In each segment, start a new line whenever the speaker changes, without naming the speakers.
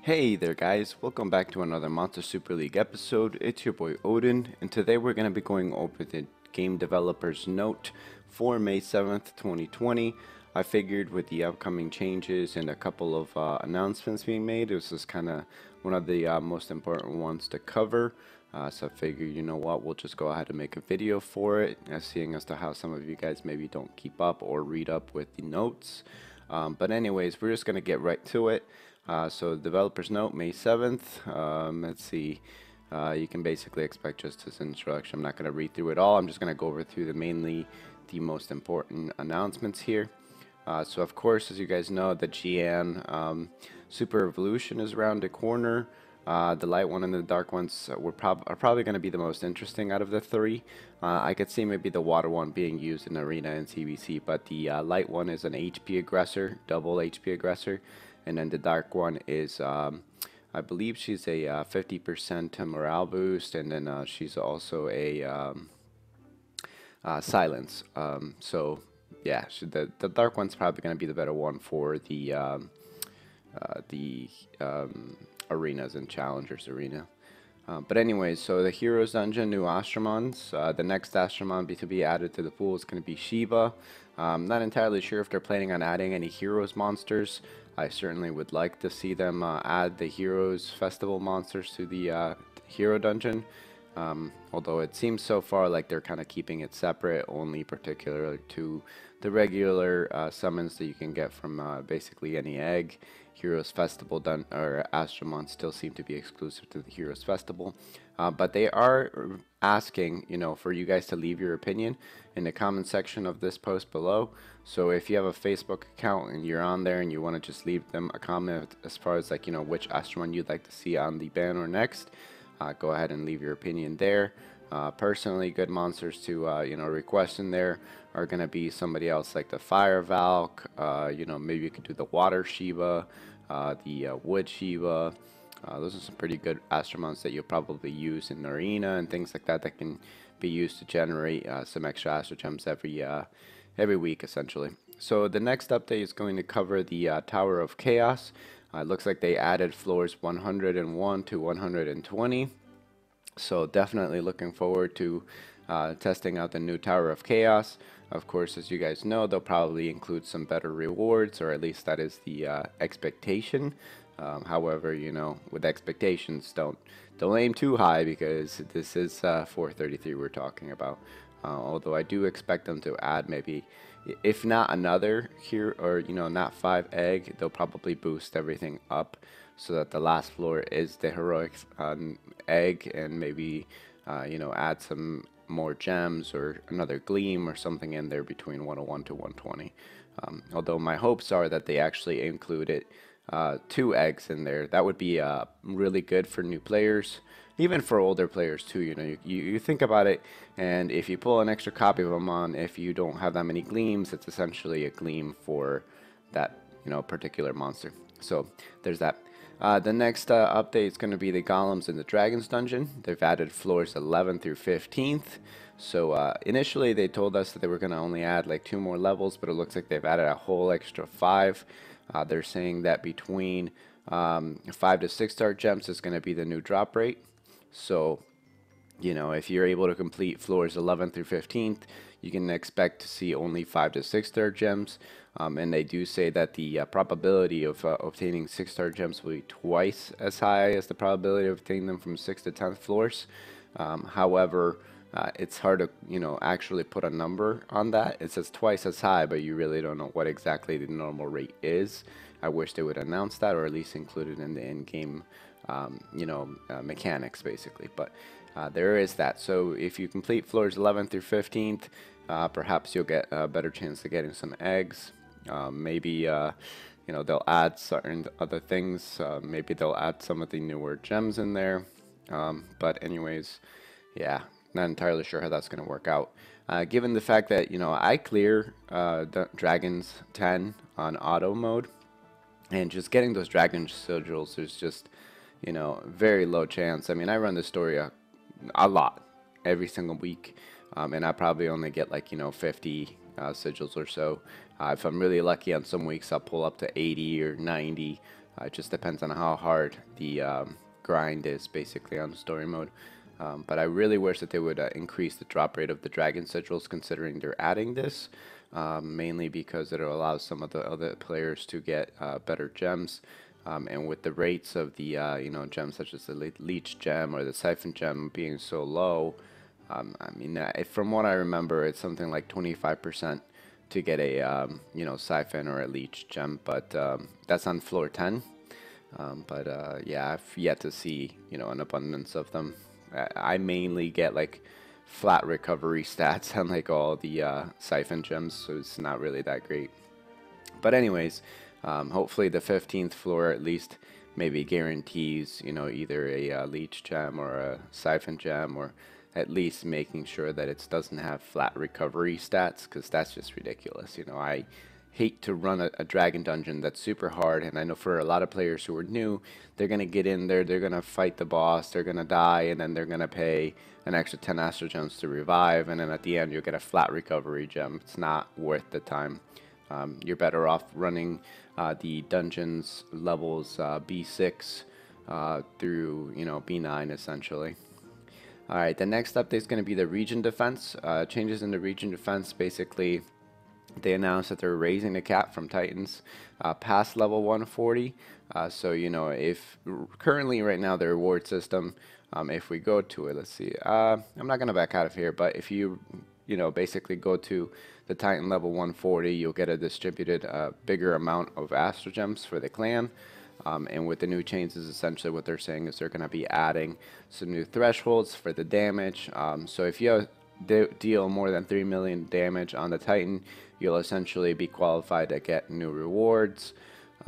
Hey there guys, welcome back to another Monster Super League episode. It's your boy Odin, and today we're going to be going over the game developer's note for May 7th, 2020. I figured with the upcoming changes and a couple of announcements being made, this is kind of one of the most important ones to cover. So I figured, you know what, we'll just go ahead and make a video for it, seeing as to how some of you guys maybe don't keep up or read up with the notes. But anyways, we're just going to get right to it. So developer's note, May 7th. Let's see. You can basically expect just this introduction. I'm not going to read through it all. I'm just going to go over through mainly the most important announcements here. So of course, as you guys know, the GN Super Evolution is around the corner. The light one and the dark ones are probably going to be the most interesting out of the three. I could see maybe the water one being used in Arena and CBC, but the light one is an HP aggressor, double HP aggressor. And then the dark one is, I believe she's a 50% morale boost, and then she's also a silence. So yeah, the dark one's probably going to be the better one for the arenas and challengers arena. But anyways, so the Heroes Dungeon, new Astromons. The next Astromon to be added to the pool is going to be Shiva. Not entirely sure if they're planning on adding any Heroes monsters. I certainly would like to see them add the Heroes Festival monsters to the Hero Dungeon. Although it seems so far like they're kind of keeping it separate, only particularly to the regular summons that you can get from basically any egg. Heroes Festival or Astromon still seem to be exclusive to the Heroes Festival. But they are asking, for you guys to leave your opinion in the comment section of this post below. So if you have a Facebook account and you're on there and you want to just leave them a comment as far as which Astromon you'd like to see on the banner next, go ahead and leave your opinion there. Personally, good monsters to request in there are going to be somebody else like the Fire Valk. Maybe you could do the Water Shiva, the Wood Shiva. Those are some pretty good Astromons that you'll probably use in Arena and things like that can be used to generate some extra Astro Gems every week essentially. So the next update is going to cover the Tower of Chaos. It looks like they added floors 101 to 120. So definitely looking forward to testing out the new Tower of Chaos. Of course, as you guys know, they'll probably include some better rewards, or at least that is the expectation. However, with expectations, don't aim too high, because this is 433 we're talking about. Although I do expect them to add maybe, if not another here, or not 5 egg, they'll probably boost everything up so that the last floor is the heroic egg, and maybe add some more gems or another gleam or something in there between 101 to 120. Although my hopes are that they actually included 2 eggs in there. That would be really good for new players, even for older players too. You think about it, and if you pull an extra copy of them on, if you don't have that many gleams, it's essentially a gleam for that particular monster. So there's that. The next update is going to be the Golems in the Dragons Dungeon. They've added floors 11 through 15th. So initially they told us that they were going to only add like 2 more levels, but it looks like they've added a whole extra 5. They're saying that between 5 to 6 star gems is going to be the new drop rate. So, if you're able to complete floors 11 through 15th, you can expect to see only 5 to 6 star gems. And they do say that the probability of obtaining 6 star gems will be twice as high as the probability of obtaining them from 6th to 10th floors. However, it's hard to actually put a number on that. It says twice as high, but you really don't know what exactly the normal rate is. I wish they would announce that, or at least include it in the in-game mechanics basically. But there is that. So if you complete floors 11 through 15th, perhaps you'll get a better chance of getting some eggs. Maybe they'll add certain other things. Maybe they'll add some of the newer gems in there. But anyways, yeah, not entirely sure how that's going to work out. Given the fact that I clear the Dragons 10 on auto mode, and just getting those dragon sigils is just very low chance. I mean, I run the story a lot every single week, and I probably only get like 50 sigils or so. If I'm really lucky on some weeks, I'll pull up to 80 or 90. It just depends on how hard the grind is basically on story mode. But I really wish that they would increase the drop rate of the dragon sigils, considering they're adding this, mainly because it'll allow some of the other players to get better gems. And with the rates of the gems such as the leech gem or the siphon gem being so low, I mean, from what I remember, it's something like 25% to get a siphon or a leech gem, but that's on floor 10. Yeah, I've yet to see an abundance of them. I mainly get like flat recovery stats on like all the siphon gems, so it's not really that great. But anyways, hopefully the 15th floor at least maybe guarantees either a leech gem or a siphon gem, or at least making sure that it doesn't have flat recovery stats, because that's just ridiculous. I hate to run a dragon dungeon that's super hard, and I know for a lot of players who are new, they're going to get in there, they're going to fight the boss, they're going to die, and then they're going to pay an extra 10 Astro Gems to revive, and then at the end you'll get a flat recovery gem. It's not worth the time. You're better off running the dungeons levels B6 through B9 essentially. Alright, the next update is going to be the region defense. Changes in the region defense. Basically, they announced that they're raising the cap from Titans past level 140. So if currently right now the reward system, if we go to it, let's see, I'm not going to back out of here, but if you basically go to the Titan level 140, you'll get a distributed bigger amount of Astro Gems for the clan. And with the new changes, essentially what they're saying is they're going to be adding some new thresholds for the damage. So if you deal more than 3 million damage on the Titan, you'll essentially be qualified to get new rewards,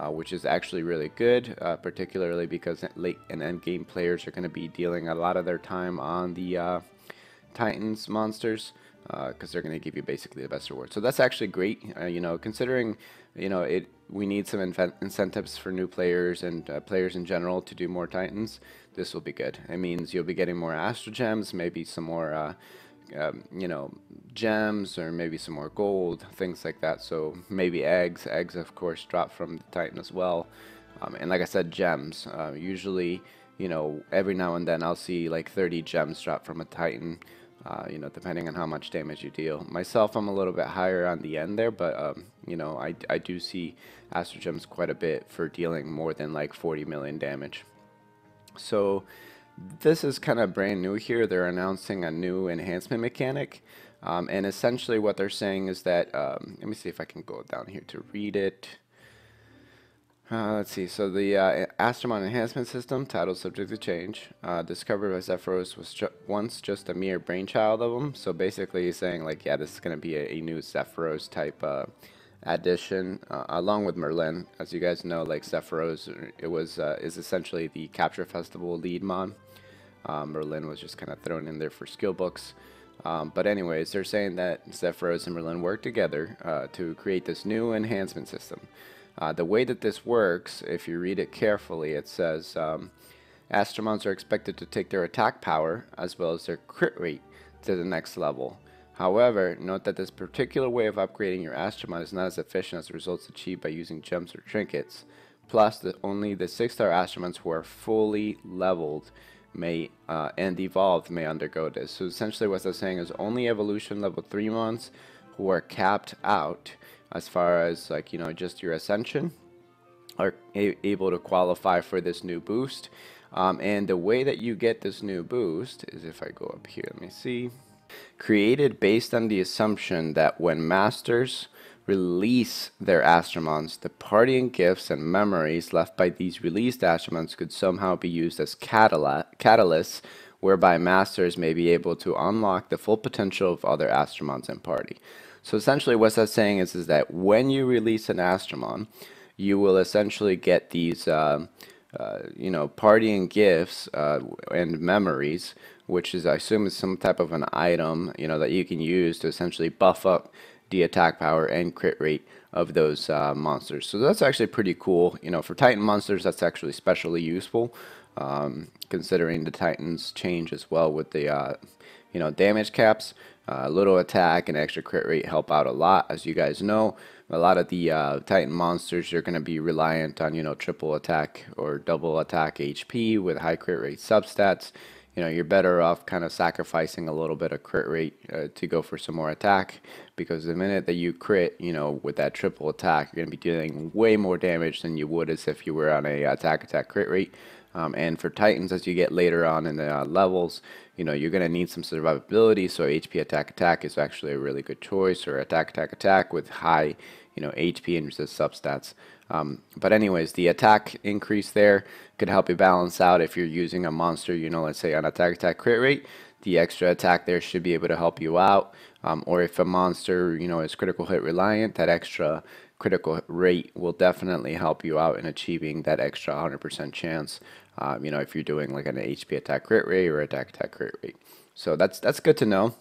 which is actually really good, particularly because late and end game players are going to be dealing a lot of their time on the Titans monsters, because they're going to give you basically the best reward. So that's actually great, considering we need some incentives for new players and players in general to do more Titans. This will be good. It means you'll be getting more Astro Gems, maybe some more gems, or maybe some more gold, things like that. So maybe eggs of course drop from the Titan as well, and like I said, gems, usually every now and then I'll see like 30 gems drop from a Titan, depending on how much damage you deal. Myself, I'm a little bit higher on the end there, but I do see Astro Gems quite a bit for dealing more than like 40 million damage. So this is kind of brand new here. They're announcing a new enhancement mechanic, and essentially what they're saying is that, let me see if I can go down here to read it. Let's see, so the Astronaut enhancement system, title subject to change, discovered by Zephyros, was once just a mere brainchild of them. So basically he's saying like, yeah, this is going to be a new Zephyros type addition, along with Merlin. As you guys know, like Zephyros is essentially the Capture Festival lead mon. Merlin was just kind of thrown in there for skill books. But anyways, they're saying that Zephyros and Merlin work together to create this new enhancement system. The way that this works, if you read it carefully, it says Astromons are expected to take their attack power as well as their crit rate to the next level. However, note that this particular way of upgrading your Astromon is not as efficient as the results achieved by using gems or trinkets. Plus, only the 6-star Astromons who are fully leveled and evolved may undergo this. So essentially what they're saying is only evolution level 3 mons who are capped out as far as like just your ascension are able to qualify for this new boost. And the way that you get this new boost is, if I go up here, let me see, created based on the assumption that when masters release their Astromons, the party and gifts and memories left by these released Astromons could somehow be used as catalysts, whereby masters may be able to unlock the full potential of other Astromons in party. So essentially what that's saying is that when you release an Astromon, you will essentially get these party and gifts and memories, which is, I assume, is some type of an item that you can use to essentially buff up the attack power and crit rate of those monsters. So that's actually pretty cool. You know, for Titan monsters, that's actually especially useful, considering the Titans change as well with the you know, damage caps. Little attack and extra crit rate help out a lot. As you guys know, a lot of the Titan monsters, you're going to be reliant on, you know, triple attack or double attack HP with high crit rate substats. You know, you're better off kind of sacrificing a little bit of crit rate to go for some more attack, because the minute that you crit, you know, with that triple attack, you're going to be dealing way more damage than you would as if you were on a attack crit rate. And for Titans, as you get later on in the levels, you know, you're going to need some survivability, so HP attack is actually a really good choice, or attack with high, you know, HP and resist substats. But anyways, the attack increase there could help you balance out if you're using a monster, you know, let's say on attack crit rate, the extra attack there should be able to help you out. Or if a monster, you know, is critical hit reliant, that extra critical rate will definitely help you out in achieving that extra 100% chance. You know, if you're doing like an HP attack crit rate or attack crit rate. So that's good to know.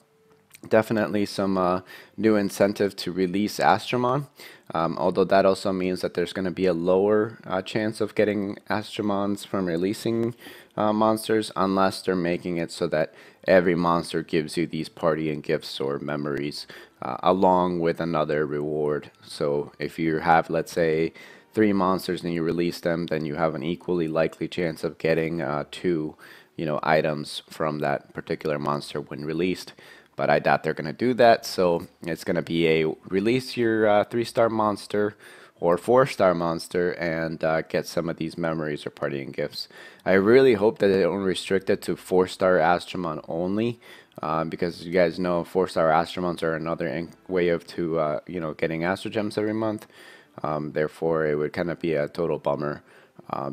Definitely some new incentive to release Astromon, although that also means that there's going to be a lower chance of getting Astromons from releasing monsters, unless they're making it so that every monster gives you these party and gifts or memories along with another reward. So if you have, let's say, 3 monsters and you release them, then you have an equally likely chance of getting 2, you know, items from that particular monster when released. But I doubt they're going to do that, so it's going to be a release your 3-star monster or 4-star monster and get some of these memories or partying gifts. I really hope that they don't restrict it to 4-star Astromon only, because you guys know 4-star Astromons are another way of you know, getting Astro Gems every month. Therefore, it would kind of be a total bummer.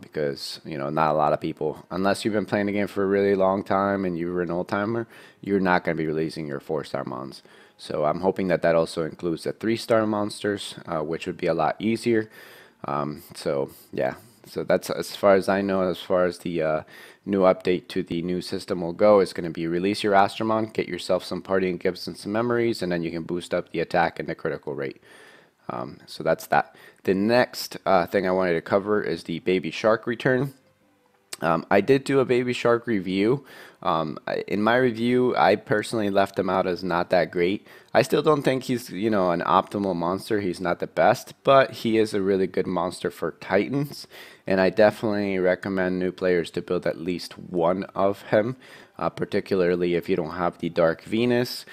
Because, you know, not a lot of people, unless you've been playing the game for a really long time and you're an old timer, you're not going to be releasing your 4-star mons. So I'm hoping that that also includes the 3-star monsters, which would be a lot easier. So yeah, so that's as far as I know. As far as the new update to the new system will go, it's going to be release your Astromon, get yourself some partying gifts and some memories, and then you can boost up the attack and the critical rate. So that's that. The next thing I wanted to cover is the Baby Shark return. I did do a Baby Shark review. In my review, I personally left him out as not that great. I still don't think he's, you know, an optimal monster. He's not the best, but he is a really good monster for Titans, and I definitely recommend new players to build at least one of him, particularly if you don't have the Dark Venus.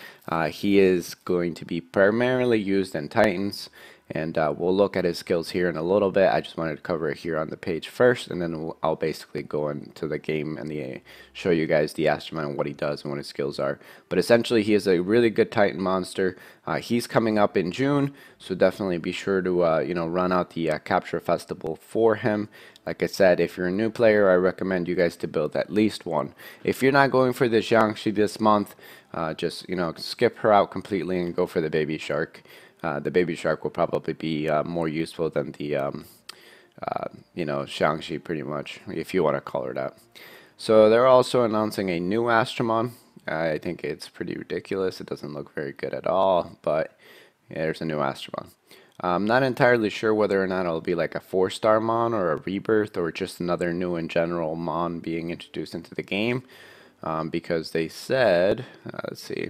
He is going to be primarily used in Titans, and we'll look at his skills here in a little bit. I just wanted to cover it here on the page first, and then I'll basically go into the game and show you guys the Astromon and what he does and what his skills are. But essentially, he is a really good Titan monster. He's coming up in June, so definitely be sure to you know, run out the Capture Festival for him. Like I said, if you're a new player, I recommend you guys to build at least one. If you're not going for the Jiangxi this month, just, you know, skip her out completely and go for the Baby Shark. The Baby Shark will probably be more useful than the you know, Jiangxi, pretty much, if you want to call her that. So they're also announcing a new Astromon. I think it's pretty ridiculous. It doesn't look very good at all, but yeah, there's a new Astromon. I'm not entirely sure whether or not it'll be like a 4-star Mon or a rebirth or just another new and general Mon being introduced into the game, because they said, let's see,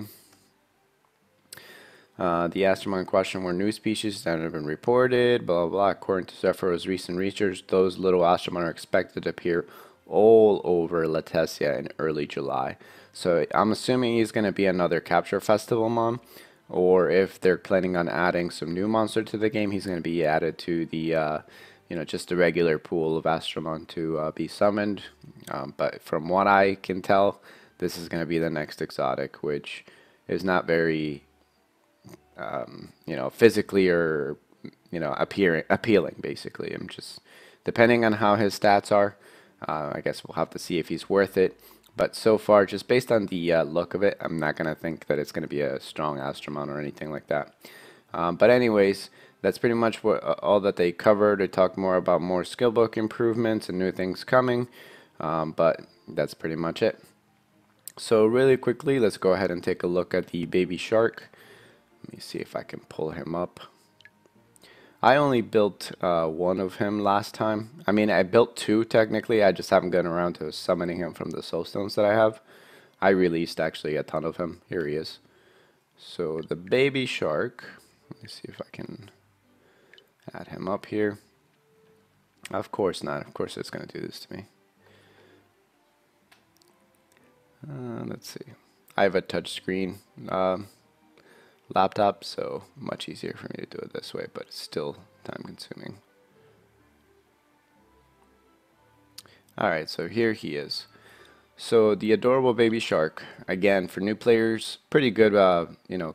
the Astromon in question were new species that have been reported, blah, blah, blah. According to Zephyro's recent research, those little Astromon are expected to appear all over Latesia in early July. So I'm assuming he's going to be another Capture Festival Mon, or if they're planning on adding some new monster to the game, he's going to be added to the you know, just the regular pool of Astromon to be summoned. But from what I can tell, this is going to be the next exotic, which is not very you know, physically or, you know, appealing. Basically, I'm just, depending on how his stats are, I guess we'll have to see if he's worth it. But so far, just based on the look of it, I'm not going to think that it's going to be a strong Astromon or anything like that. But anyways, that's pretty much what all that they covered. They talked more about more skillbook improvements and new things coming, but that's pretty much it. So really quickly, let's go ahead and take a look at the Baby Shark. Let me see if I can pull him up. I only built one of him last time. I mean, I built two technically. I just haven't gotten around to summoning him from the soul stones that I have. I released actually a ton of him. Here he is. So the baby shark. Let me see if I can add him up here. Of course not. Of course it's going to do this to me. Let's see. I have a touchscreen laptop, so much easier for me to do it this way, but it's still time consuming. Alright, so here he is. So the adorable baby shark, again for new players, pretty good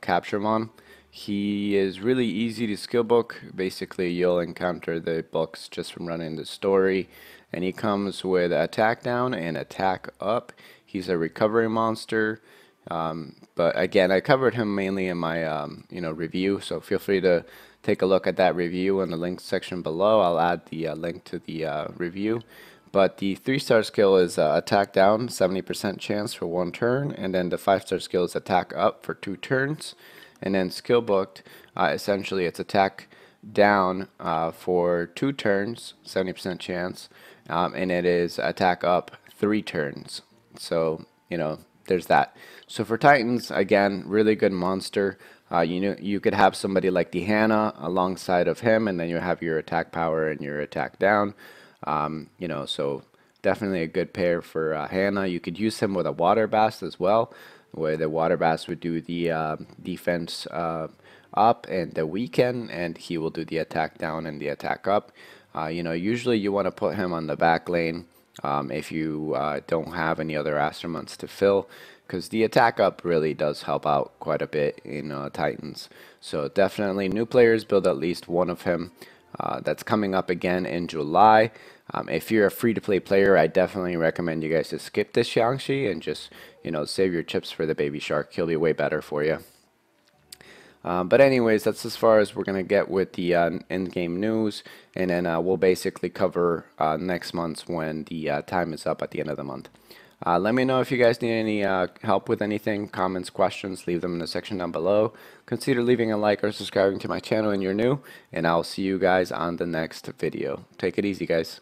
capture mon. He is really easy to skill book. Basically you'll encounter the books just from running the story, and he comes with attack down and attack up. He's a recovery monster. But again, I covered him mainly in my review, so feel free to take a look at that review in the link section below. I'll add the link to the review. But the 3-star skill is attack down, 70% chance for 1 turn, and then the 5-star skill is attack up for 2 turns, and then skill booked, essentially it's attack down for 2 turns, 70% chance, and it is attack up 3 turns. So there's that. So for Titans, again, really good monster. You could have somebody like the Hannah alongside of him, and then you have your attack power and your attack down. So definitely a good pair for Hannah. You could use him with a water bass as well, where the water bass would do the defense up and the weaken, and he will do the attack down and the attack up. Usually you want to put him on the back lane if you don't have any other Astromons to fill, because the attack up really does help out quite a bit in Titans. So definitely new players build at least one of him. That's coming up again in July. If you're a free-to-play player, I definitely recommend you guys to skip this Xiangxi and just save your chips for the baby shark. He'll be way better for you. But anyways, that's as far as we're going to get with the in-game news, and then we'll basically cover next month's when the time is up at the end of the month. Let me know if you guys need any help with anything, comments, questions, leave them in the section down below. Consider leaving a like or subscribing to my channel when you're new, and I'll see you guys on the next video. Take it easy, guys.